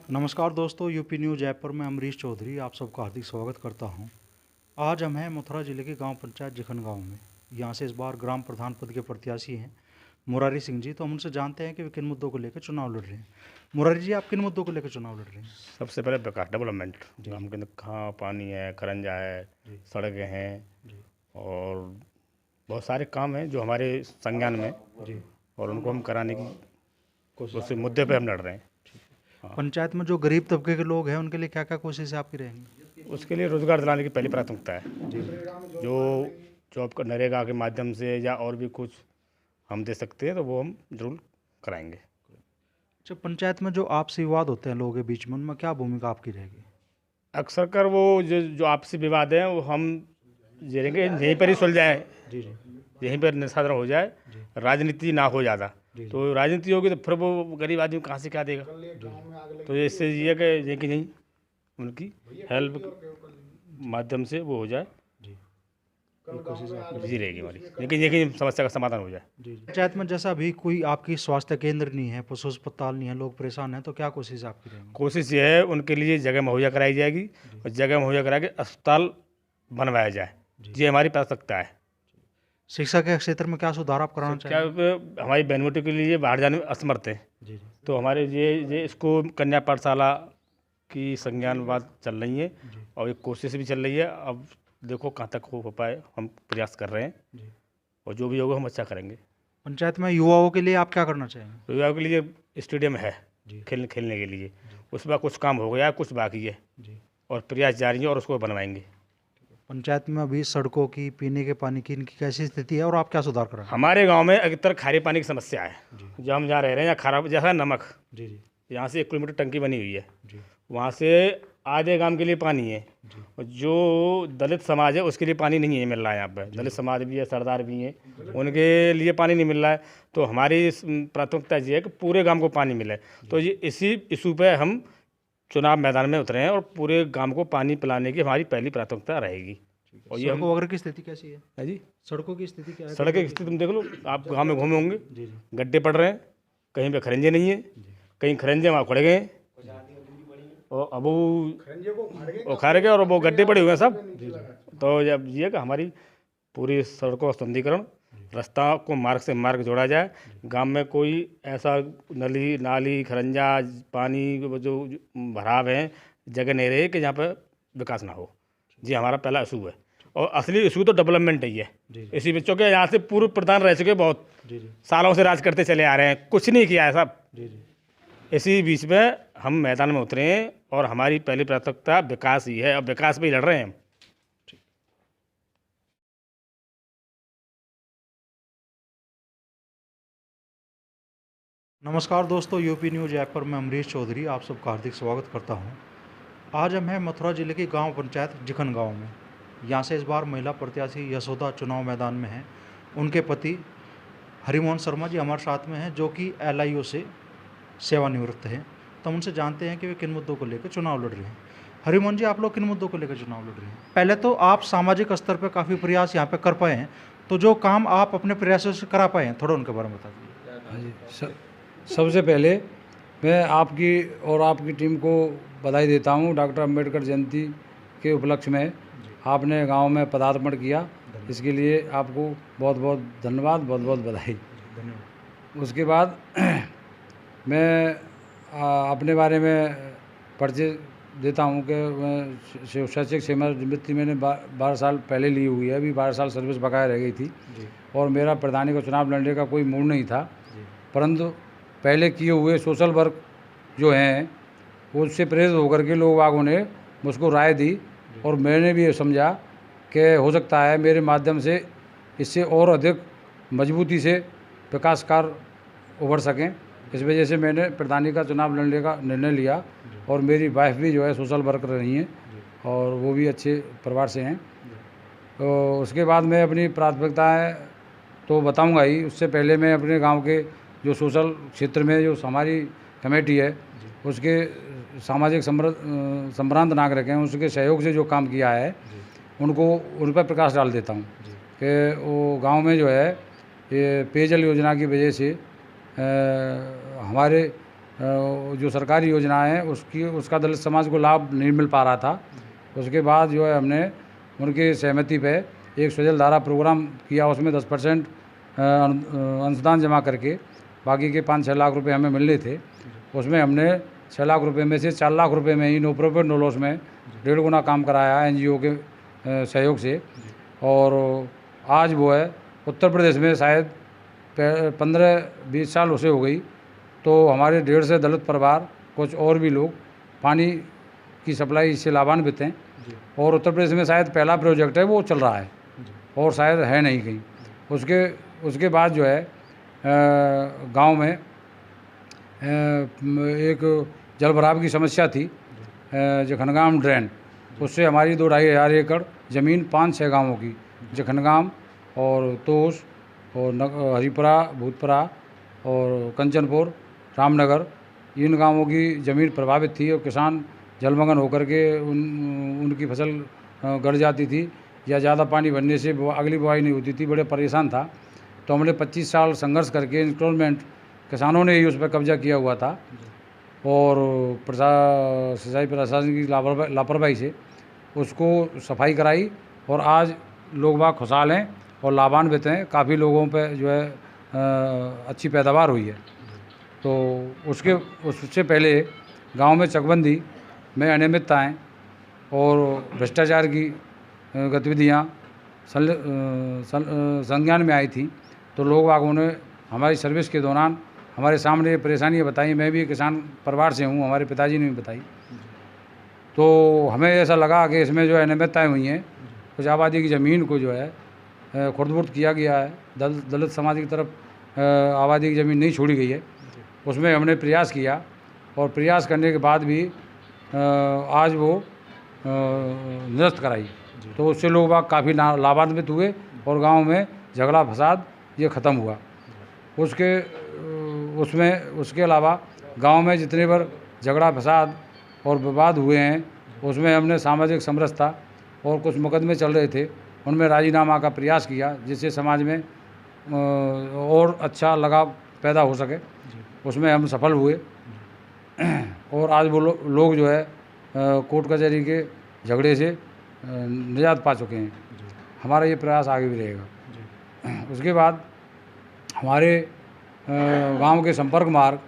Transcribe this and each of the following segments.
नमस्कार दोस्तों, UP news app पर मैं अमरीश चौधरी आप सबका हार्दिक स्वागत करता हूं। आज हम हैं मथुरा जिले के गांव पंचायत जिखन गांव में। यहां से इस बार ग्राम प्रधान पद के प्रत्याशी हैं मुरारी सिंह जी। तो हम उनसे जानते हैं कि वे किन मुद्दों को लेकर चुनाव लड़ रहे हैं। मुरारी जी, आप किन मुद्दों को लेकर चुनाव लड़ रहे हैं? सबसे पहले विकास डेवलपमेंट। जी। गाँव के अंदर कहाँ पानी है, खरंजा है, जी। सड़कें हैं जी। और बहुत सारे काम हैं जो हमारे संज्ञान में, जी। और उनको हम कराने की कोशिश उस मुद्दे पे हम लड़ रहे हैं। पंचायत में जो गरीब तबके के लोग हैं उनके लिए क्या क्या कोशिश आपकी रहेंगी? उसके लिए रोज़गार दिलाने की पहली प्राथमिकता है। जी। जो जॉब का नरेगा के माध्यम से या और भी कुछ हम दे सकते हैं तो वो हम जरूर कराएंगे। अच्छा, पंचायत में जो आपसी विवाद होते हैं लोगों के बीच में, उनमें क्या भूमिका आपकी रहेगी? अक्सर कर वो जो आपसी विवाद हैं वो हम यहीं पर ही सुलझाएं, जी। जी। यहीं पर निस्तारण हो जाए, जी। राजनीति ना हो ज़्यादा। जी। तो राजनीति होगी तो फिर वो गरीब आदमी कहाँ से क्या देगा। तो इससे ये कि नहीं, उनकी हेल्प माध्यम से वो हो जाए, जी। ये कोशिश आपकी बिजी रहेगी हमारी, लेकिन ये कि समस्या का समाधान हो जाए। जी। पंचायत में जैसा अभी कोई आपकी स्वास्थ्य केंद्र नहीं है, पशु अस्पताल नहीं है, लोग परेशान हैं, तो क्या कोशिश आपकी रहेंगी? कोशिश ये है उनके लिए जगह मुहैया कराई जाएगी और जगह मुहैया करा के अस्पताल बनवाया जाए। ये हमारी प्राथमिकता है। शिक्षा के क्षेत्र में क्या सुधार आप कराना क्या चाहेंगे? हमारी बहनों के लिए बाहर जाने में असमर्थ है, जी। जी। तो हमारे ये इसको कन्या पाठशाला की संज्ञान बात चल रही है जी। और एक कोशिश भी चल रही है। अब देखो कहाँ तक हो पाए, हम प्रयास कर रहे हैं जी। और जो भी होगा हम अच्छा करेंगे। पंचायत में युवाओं के लिए आप क्या करना चाहेंगे? युवाओं के लिए स्टेडियम है जी। खेलने के लिए, उसमें कुछ काम हो गया, कुछ बाकी है जी। और प्रयास जारी है और उसको बनवाएंगे। पंचायत में अभी सड़कों की, पीने के पानी की, इनकी कैसी स्थिति है और आप क्या सुधार कराएंगे? हमारे गांव में अधिकतर खारे पानी की समस्या है। जी। जो हम जहाँ रह रहे हैं, यहाँ खारा जैसा नमक, जी। जी। यहाँ से 1 किलोमीटर टंकी बनी हुई है, जी। वहाँ से आधे गांव के लिए पानी है। जी। और जो दलित समाज है उसके लिए पानी नहीं है मिल रहा है। यहाँ पर दलित समाज भी है, सरदार भी हैं, उनके लिए पानी नहीं मिल रहा है। तो हमारी प्राथमिकता ये है कि पूरे गांव को पानी मिले। तो ये इसी इशू पे हम चुनाव मैदान में उतरे हैं और पूरे गांव को पानी पिलाने की हमारी पहली प्राथमिकता रहेगी। और ये सड़कों वगैरह की स्थिति कैसी है? है जी, सड़कों की स्थिति क्या है? सड़क की स्थिति तुम देख लो, आप गाँव में घूमे होंगे, जी। जी। गड्ढे पड़ रहे हैं, कहीं पे खरंजे नहीं है, कहीं खरंजे वहाँ खड़े गए और अब वो उखाड़ गए और वो गड्ढे पड़े हुए हैं सब। तो जब ये कि हमारी पूरी सड़कों का सुंदरीकरण, रास्ता को मार्ग से मार्ग जोड़ा जाए, गांव में कोई ऐसा नली नाली खरंजा पानी जो भराव है जगह नहीं रहे कि जहाँ पर विकास ना हो। जी हमारा पहला इशू है और असली इशू तो डेवलपमेंट ही है। जी। इसी बच्चों के यहाँ से पूर्व प्रधान रह चुके, बहुत जी। जी। सालों से राज करते चले आ रहे हैं, कुछ नहीं किया है सब। जी। जी। इसी बीच में हम मैदान में उतरे हैं और हमारी पहली प्राथमिकता विकास ही है और विकास पे ही लड़ रहे हैं हम। नमस्कार दोस्तों, यूपी न्यूज़ ऐप पर मैं अमरीश चौधरी आप सबका हार्दिक स्वागत करता हूं। आज हम हैं मथुरा जिले के गांव पंचायत जिखन गांव में। यहां से इस बार महिला प्रत्याशी यशोदा चुनाव मैदान में हैं। उनके पति हरिमोहन शर्मा जी हमारे साथ में हैं, जो कि LIO से सेवानिवृत्त हैं। तो हम उनसे जानते हैं कि वे किन मुद्दों को लेकर चुनाव लड़ रहे हैं। हरिमोहन जी, आप लोग किन मुद्दों को लेकर चुनाव लड़ रहे हैं? पहले तो आप सामाजिक स्तर पर काफ़ी प्रयास यहाँ पर कर पाए हैं, तो जो काम आप अपने प्रयासों से करा पाए हैं, थोड़ा उनके बारे में बता दीजिए। हाँ जी, सबसे पहले मैं आपकी और आपकी टीम को बधाई देता हूँ। डॉक्टर अंबेडकर जयंती के उपलक्ष्य में आपने गांव में पदार्पण किया, इसके लिए आपको बहुत बहुत धन्यवाद, बहुत बहुत बधाई। धन्यवाद। उसके बाद मैं अपने बारे में परिचय देता हूँ कि मैं शैक्षिक सेवानिवृत्ति मैंने 12 साल पहले ली हुई है। अभी 12 साल सर्विस बकाया रह गई थी और मेरा प्रधानी का चुनाव लड़ने का कोई मूड नहीं था, परंतु पहले किए हुए सोशल वर्क जो हैं उससे प्रेरित होकर के लोग बागों ने मुझको राय दी और मैंने भी ये समझा कि हो सकता है मेरे माध्यम से इससे और अधिक मजबूती से विकास कार्य उभर सकें। इस वजह से मैंने प्रधानी का चुनाव लड़ने का निर्णय लिया और मेरी वाइफ भी जो है सोशल वर्कर रही हैं और वो भी अच्छे परिवार से हैं। तो उसके बाद मैं अपनी प्राथमिकताएँ तो बताऊँगा ही, उससे पहले मैं अपने गाँव के जो सोशल क्षेत्र में जो हमारी कमेटी है उसके सामाजिक संभ्रांत नागरिक हैं, उसके सहयोग से जो काम किया है उन पर प्रकाश डाल देता हूँ कि वो गांव में जो है ये पेयजल योजना की वजह से हमारे जो सरकारी योजनाएं हैं उसका दलित समाज को लाभ नहीं मिल पा रहा था। उसके बाद जो है हमने उनकी सहमति पे एक स्वजल धारा प्रोग्राम किया, उसमें 10% अंशदान जमा करके बाकी के 5-6 लाख रुपए हमें मिलने थे। उसमें हमने 6 लाख रुपए में से 4 लाख रुपए में ही नो प्रॉफिट नो लॉस में 1.5 गुना काम कराया NGO के सहयोग से। और आज वो है उत्तर प्रदेश में शायद 15-20 साल उसे हो गई, तो हमारे 1.5 से दलित परिवार कुछ और भी लोग पानी की सप्लाई से लाभान्वित हैं। और उत्तर प्रदेश में शायद पहला प्रोजेक्ट है वो चल रहा है और शायद है नहीं कहीं। उसके बाद जो है गांव में एक जल भराव की समस्या थी, जखनगाम ड्रेन, उससे हमारी 2-2.5 हज़ार एकड़ ज़मीन 5-6 गांवों की, जखनगाम और तोश और हरिपुरा, भूतपुरा और कंचनपुर, रामनगर, इन गांवों की ज़मीन प्रभावित थी और किसान जलमग्न होकर के उनकी फसल गड़ जाती थी या ज़्यादा पानी भरने से अगली बुआई नहीं होती थी, बड़े परेशान था। तो हमने 25 साल संघर्ष करके इंस्टॉलमेंट किसानों ने ही उस पर कब्जा किया हुआ था और सिंचाई प्रशासन की लापरवाही से उसको सफाई कराई और आज लोग बाग खुशहाल हैं और लाभान्वित हैं। काफ़ी लोगों पे जो है अच्छी पैदावार हुई है। तो उससे पहले गांव में चकबंदी में अनियमितताएँ और भ्रष्टाचार की गतिविधियाँ संज्ञान में आई थी, तो लोग बागों ने हमारी सर्विस के दौरान हमारे सामने ये परेशानियाँ बताई। मैं भी किसान परिवार से हूँ, हमारे पिताजी ने भी बताई। तो हमें ऐसा लगा कि इसमें जो है अनियमितताएँ हुई हैं, कुछ आबादी की ज़मीन को जो है खुर्द-बुर्द किया गया है, दलित समाज की तरफ आबादी की ज़मीन नहीं छोड़ी गई है। उसमें हमने प्रयास किया और प्रयास करने के बाद भी आज वो निरस्त कराई, तो उससे लोग बाग काफ़ी लाभान्वित हुए और गांव में झगड़ा फसाद ये ख़त्म हुआ। उसके अलावा गांव में जितने बार झगड़ा फसाद और विवाद हुए हैं, उसमें हमने सामाजिक समरसता और कुछ मुकदमे चल रहे थे, उनमें राजीनामा का प्रयास किया, जिससे समाज में और अच्छा लगाव पैदा हो सके। उसमें हम सफल हुए और आज वो लोग जो है कोर्ट कचहरी के झगड़े से निजात पा चुके हैं। हमारा ये प्रयास आगे भी रहेगा। उसके बाद हमारे गांव के संपर्क मार्ग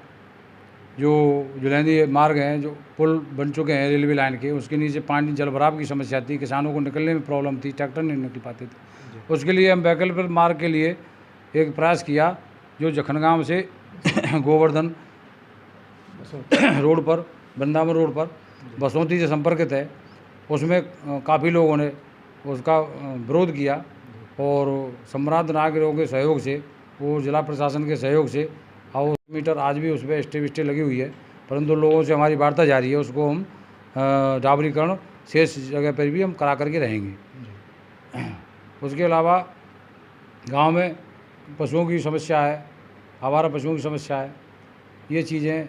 जो जुलैंदी मार्ग हैं, जो पुल बन चुके हैं रेलवे लाइन के, उसके नीचे पानी जल भराव की समस्या थी, किसानों को निकलने में प्रॉब्लम थी, ट्रैक्टर नहीं निकल पाते थे। उसके लिए हम वैकल्पिक मार्ग के लिए एक प्रयास किया, जो जखनगाम से गोवर्धन रोड पर, वृंदावन रोड पर बसोंती से संपर्कित है। उसमें काफ़ी लोगों ने उसका विरोध किया और सम्राट नागरिकों के सहयोग से, वो जिला प्रशासन के सहयोग से, और मीटर आज भी उस पर स्टे लगी हुई है, परंतु लोगों से हमारी वार्ता जारी है। उसको हम डाबरीकरण शेष जगह पर भी हम करा करके रहेंगे। उसके अलावा गांव में पशुओं की समस्या है, आवारा पशुओं की समस्या है, ये चीज़ें,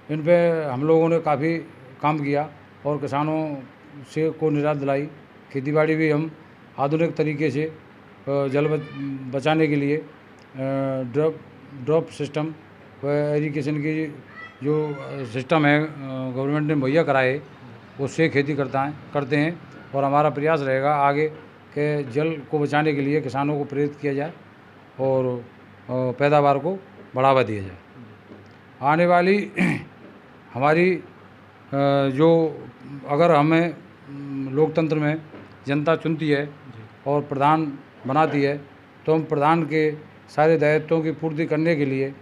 इन पे हम लोगों ने काफ़ी काम किया और किसानों से को निजात दिलाई। खेतीबाड़ी भी हम आधुनिक तरीके से जल बचाने के लिए ड्रॉप सिस्टम व इरिगेशन की जो सिस्टम है गवर्नमेंट ने मुहैया कराए, उससे खेती करते हैं और हमारा प्रयास रहेगा आगे के जल को बचाने के लिए किसानों को प्रेरित किया जाए और पैदावार को बढ़ावा दिया जाए। आने वाली हमारी जो अगर हमें लोकतंत्र में जनता चुनती है और प्रधान बनाती है, तो हम प्रधान के सारे दायित्वों की पूर्ति करने के लिए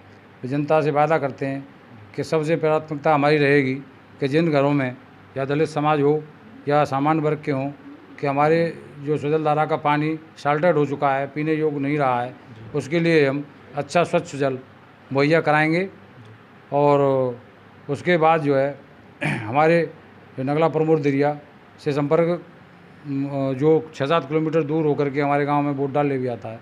जनता से वादा करते हैं कि सबसे प्राथमिकता हमारी रहेगी कि जिन घरों में या दलित समाज हो या सामान्य वर्ग के हों, कि हमारे जो स्वजल धारा का पानी साल्टेड हो चुका है, पीने योग्य नहीं रहा है, उसके लिए हम अच्छा स्वच्छ जल मुहैया कराएंगे। और उसके बाद जो है हमारे नगला प्रमोद दरिया से संपर्क जो 6-7 किलोमीटर दूर होकर के हमारे गांव में बोट डालने भी आता है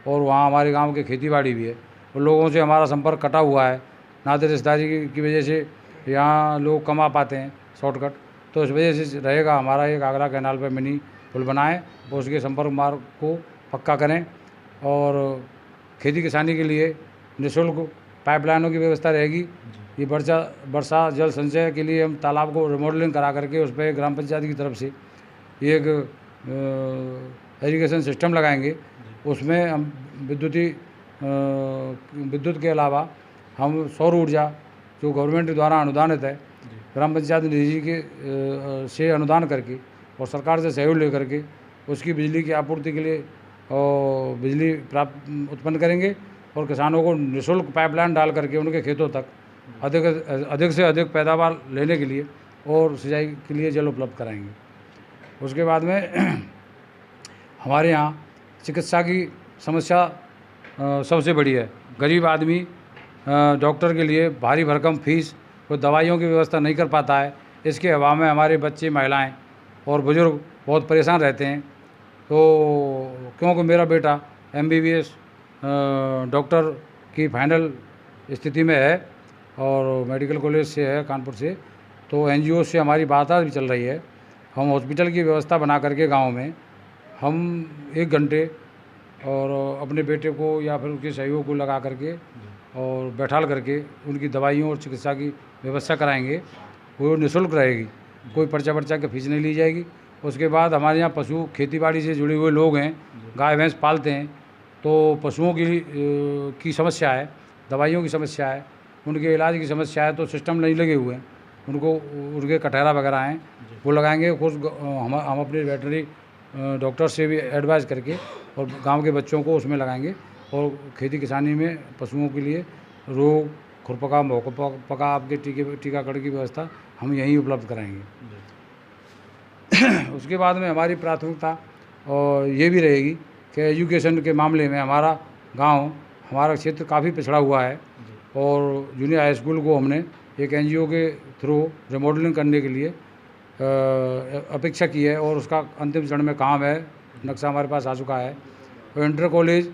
और वहाँ हमारे गांव के खेतीबाड़ी भी है, और लोगों से हमारा संपर्क कटा हुआ है। नाते रिश्तेदारी की वजह से यहाँ लोग कमा पाते हैं शॉर्टकट, तो इस वजह से रहेगा हमारा एक आगरा कैनाल पर मिनी पुल बनाएं और उसके संपर्क मार्ग को पक्का करें। और खेती किसानी के लिए निःशुल्क पाइपलाइनों की व्यवस्था रहेगी ये वर्षा जल संचय के लिए हम तालाब को रिमॉडलिंग करा करके उस पर ग्राम पंचायत की तरफ से एक इरिगेशन सिस्टम लगाएंगे। उसमें हम विद्युत के अलावा हम सौर ऊर्जा जो गवर्नमेंट द्वारा अनुदानित है, ग्राम पंचायत निधि के से अनुदान करके और सरकार से सहयोग लेकर के उसकी बिजली की आपूर्ति के लिए और बिजली उत्पन्न करेंगे और किसानों को निःशुल्क पाइपलाइन डाल करके उनके खेतों तक अधिक से अधिक पैदावार लेने के लिए और सिंचाई के लिए जल उपलब्ध कराएंगे। उसके बाद में हमारे यहाँ चिकित्सा की समस्या सबसे बड़ी है। गरीब आदमी डॉक्टर के लिए भारी भरकम फीस और दवाइयों की व्यवस्था नहीं कर पाता है। इसके अभाव में हमारे बच्चे, महिलाएं और बुज़ुर्ग बहुत परेशान रहते हैं। तो क्योंकि मेरा बेटा MBBS डॉक्टर की फाइनल स्थिति में है और मेडिकल कॉलेज से है, कानपुर से, तो NGO से हमारी बातचीत भी चल रही है। हम हॉस्पिटल की व्यवस्था बना करके गांव में हम 1 घंटे और अपने बेटे को या फिर उनके सहयोग को लगा करके और बैठाल करके उनकी दवाइयों और चिकित्सा की व्यवस्था कराएंगे। वो निःशुल्क रहेगी, कोई पर्चा की फीस नहीं ली जाएगी। उसके बाद हमारे यहाँ पशु खेतीबाड़ी से जुड़े हुए लोग हैं, गाय भैंस पालते हैं, तो पशुओं की समस्या है, दवाइयों की समस्या है, उनके इलाज की समस्या है, तो सिस्टम नहीं लगे हुए हैं। उनको उनके कटहरा वगैरह हैं वो लगाएंगे। कुछ हम अपने वेटनरी डॉक्टर से भी एडवाइस करके और गांव के बच्चों को उसमें लगाएंगे और खेती किसानी में पशुओं के लिए रोग, खुरपका, मौका आपके टीकाकरण की व्यवस्था हम यहीं उपलब्ध कराएंगे। उसके बाद में हमारी प्राथमिकता और ये भी रहेगी कि एजुकेशन के मामले में हमारा गांव, हमारा क्षेत्र काफ़ी पिछड़ा हुआ है और जूनियर हाई स्कूल को हमने एक NGO के थ्रू रिमॉडलिंग करने के लिए अपेक्षा की है और उसका अंतिम चरण में काम है, नक्शा हमारे पास आ चुका है। और इंटर कॉलेज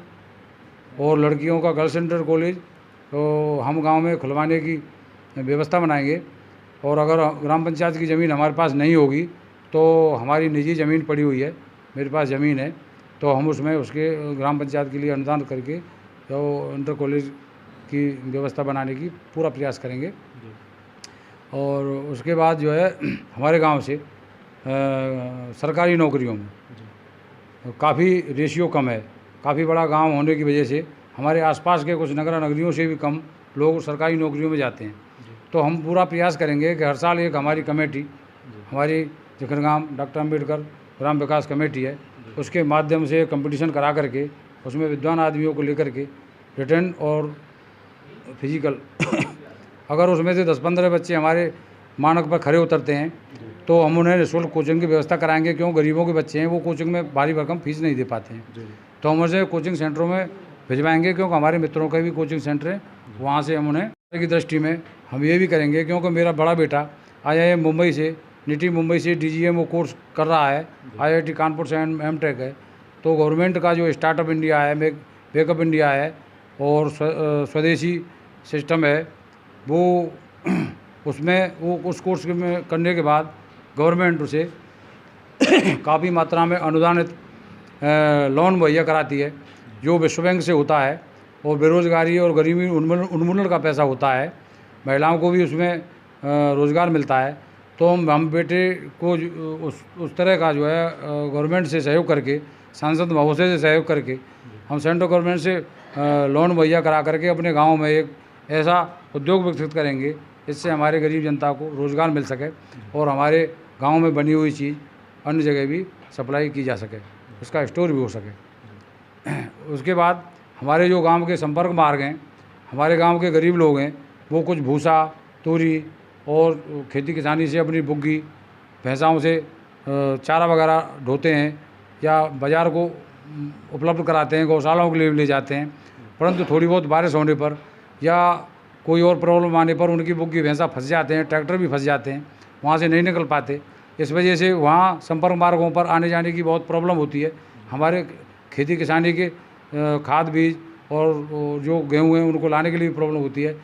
और लड़कियों का गर्ल्स इंटर कॉलेज तो हम गांव में खुलवाने की व्यवस्था बनाएंगे। और अगर ग्राम पंचायत की ज़मीन हमारे पास नहीं होगी तो हमारी निजी ज़मीन पड़ी हुई है, मेरे पास ज़मीन है, तो हम उसमें उसके ग्राम पंचायत के लिए अनुदान करके तो इंटर कॉलेज की व्यवस्था बनाने की पूरा प्रयास करेंगे। और उसके बाद जो है हमारे गांव से सरकारी नौकरियों में काफ़ी रेशियो कम है। काफ़ी बड़ा गांव होने की वजह से हमारे आसपास के कुछ नगरियों से भी कम लोग सरकारी नौकरियों में जाते हैं। तो हम पूरा प्रयास करेंगे कि हर साल एक हमारी कमेटी, हमारी जिखनगाम डॉक्टर अम्बेडकर ग्राम विकास कमेटी है, उसके माध्यम से कंपटीशन करा करके उसमें विद्वान आदमियों को लेकर के रिटर्न और फिजिकल अगर उसमें से 10-15 बच्चे हमारे मानक पर खरे उतरते हैं तो हम उन्हें निःशुल्क कोचिंग की व्यवस्था कराएंगे। क्यों, गरीबों के बच्चे हैं, वो कोचिंग में भारी भरकम फीस नहीं दे पाते हैं, तो हम उसे कोचिंग सेंटरों में भिजवाएंगे। क्योंकि हमारे मित्रों के भी कोचिंग सेंटर है, वहाँ से हम उन्हें की दृष्टि में हम ये भी करेंगे। क्योंकि मेरा बड़ा बेटा IIM मुंबई से, NITI मुंबई से DGMO कोर्स कर रहा है, IIT कानपुर से M.Tech है, तो गवर्नमेंट का जो स्टार्टअप इंडिया है, मेकअप इंडिया है और स्वदेशी सिस्टम है, वो उसमें वो उस कोर्स में करने के बाद गवर्नमेंट उसे काफ़ी मात्रा में अनुदानित लोन मुहैया कराती है, जो विश्व बैंक से होता है और बेरोज़गारी और गरीबी उन्मूलन का पैसा होता है। महिलाओं को भी उसमें रोज़गार मिलता है। तो हम बेटे को उस तरह का जो है गवर्नमेंट से सहयोग करके, सांसद महोदय से सहयोग करके हम सेंट्रल गवर्नमेंट से लोन मुहैया करा करके अपने गाँव में एक ऐसा उद्योग विकसित करेंगे जिससे हमारे गरीब जनता को रोज़गार मिल सके और हमारे गांव में बनी हुई चीज़ अन्य जगह भी सप्लाई की जा सके, उसका स्टोर भी हो सके। उसके बाद हमारे जो गांव के संपर्क मार्ग हैं, हमारे गांव के गरीब लोग हैं, वो कुछ भूसा, तूरी और खेती किसानी से अपनी बुग्गी भैंसाओं से चारा वगैरह ढोते हैं या बाज़ार को उपलब्ध कराते हैं, गौशालाओं के लिए ले जाते हैं। परंतु थोड़ी बहुत बारिश होने पर या कोई और प्रॉब्लम आने पर उनकी बुग्गी भैंसा फंस जाते हैं, ट्रैक्टर भी फंस जाते हैं, वहाँ से नहीं निकल पाते। इस वजह से वहाँ संपर्क मार्गों पर आने जाने की बहुत प्रॉब्लम होती है। हमारे खेती किसानी के खाद बीज और जो गेहूँ हैं उनको लाने के लिए भी प्रॉब्लम होती है।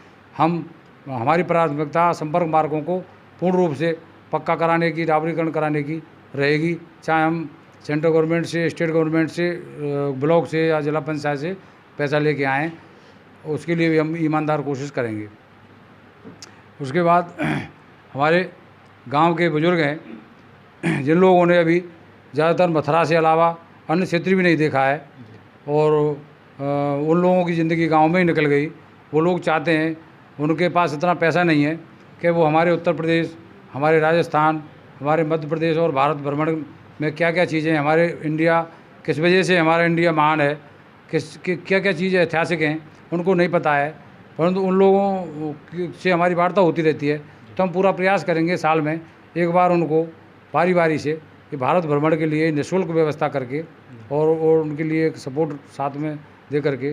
हमारी प्राथमिकता संपर्क मार्गों को पूर्ण रूप से पक्का कराने की, डाबरीकरण कराने की रहेगी। चाहे हम सेंट्रल गवर्नमेंट से, स्टेट गवर्नमेंट से, ब्लॉक से या जिला पंचायत से पैसा लेके आएँ, उसके लिए भी हम ईमानदार कोशिश करेंगे। उसके बाद हमारे गांव के बुजुर्ग हैं जिन लोगों ने अभी ज़्यादातर मथुरा से अलावा अन्य क्षेत्र भी नहीं देखा है और उन लोगों की ज़िंदगी गांव में ही निकल गई। वो लोग चाहते हैं, उनके पास इतना पैसा नहीं है कि वो हमारे उत्तर प्रदेश, हमारे राजस्थान, हमारे मध्य प्रदेश और भारत भ्रमण में क्या क्या चीज़ें, हमारे इंडिया किस वजह से हमारा इंडिया महान है, क्या क्या चीज़ें ऐतिहासिक हैं, उनको नहीं पता है। परंतु उन लोगों से हमारी वार्ता होती रहती है, तो हम पूरा प्रयास करेंगे साल में एक बार उनको बारी बारी से कि भारत भ्रमण के लिए निःशुल्क व्यवस्था करके और उनके लिए एक सपोर्ट साथ में दे करके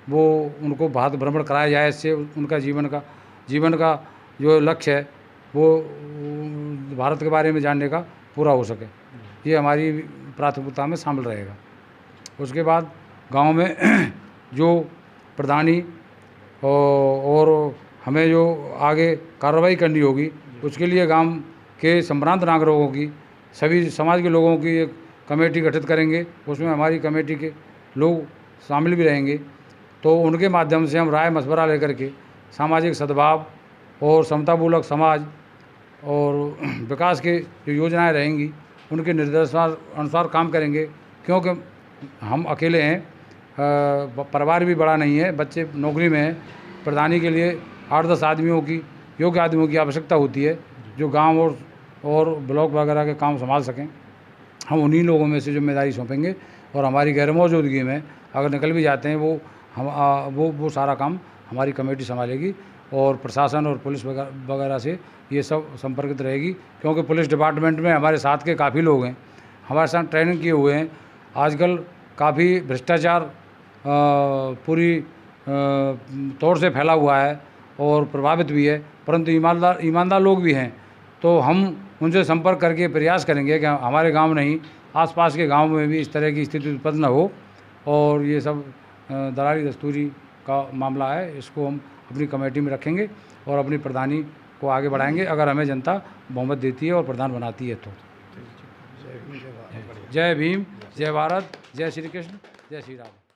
वो उनको भारत भ्रमण कराया जाए। इससे उनका जीवन का जो लक्ष्य है वो भारत के बारे में जानने का पूरा हो सके, ये हमारी प्राथमिकता में शामिल रहेगा। उसके बाद गांव में जो प्रधानी और हमें जो आगे कार्रवाई करनी होगी, उसके लिए गांव के संभ्रांत नागरिकों की, सभी समाज के लोगों की एक कमेटी गठित करेंगे। उसमें हमारी कमेटी के लोग शामिल भी रहेंगे, तो उनके माध्यम से हम राय मशवरा लेकर के सामाजिक सद्भाव और समतामूलक समाज और विकास के जो योजनाएं रहेंगी उनके निर्देशानुसार काम करेंगे। क्योंकि हम अकेले हैं, परिवार भी बड़ा नहीं है, बच्चे नौकरी में हैं। प्रधानी के लिए 8-10 आदमियों की, योग्य आदमियों की आवश्यकता होती है जो गांव और ब्लॉक वगैरह के काम संभाल सकें। हम उन्हीं लोगों में से जिम्मेदारी सौंपेंगे और हमारी गैर मौजूदगी में अगर निकल भी जाते हैं वो सारा काम हमारी कमेटी संभालेगी और प्रशासन और पुलिस वगैरह से ये सब संपर्कित रहेगी। क्योंकि पुलिस डिपार्टमेंट में हमारे साथ के काफ़ी लोग हैं, हमारे साथ ट्रेनिंग किए हुए हैं। आजकल काफ़ी भ्रष्टाचार पूरी तौर से फैला हुआ है और प्रभावित भी है, परंतु ईमानदार लोग भी हैं। तो हम उनसे संपर्क करके प्रयास करेंगे कि हमारे गांव नहीं, आसपास के गांव में भी इस तरह की स्थिति उत्पन्न न हो। और ये सब दलाली दस्तूरी का मामला है, इसको हम अपनी कमेटी में रखेंगे और अपनी प्रधानी को आगे बढ़ाएंगे अगर हमें जनता बहुमत देती है और प्रधान बनाती है तो। जय भीम, जय भारत, जय श्री कृष्ण, जय श्री राम।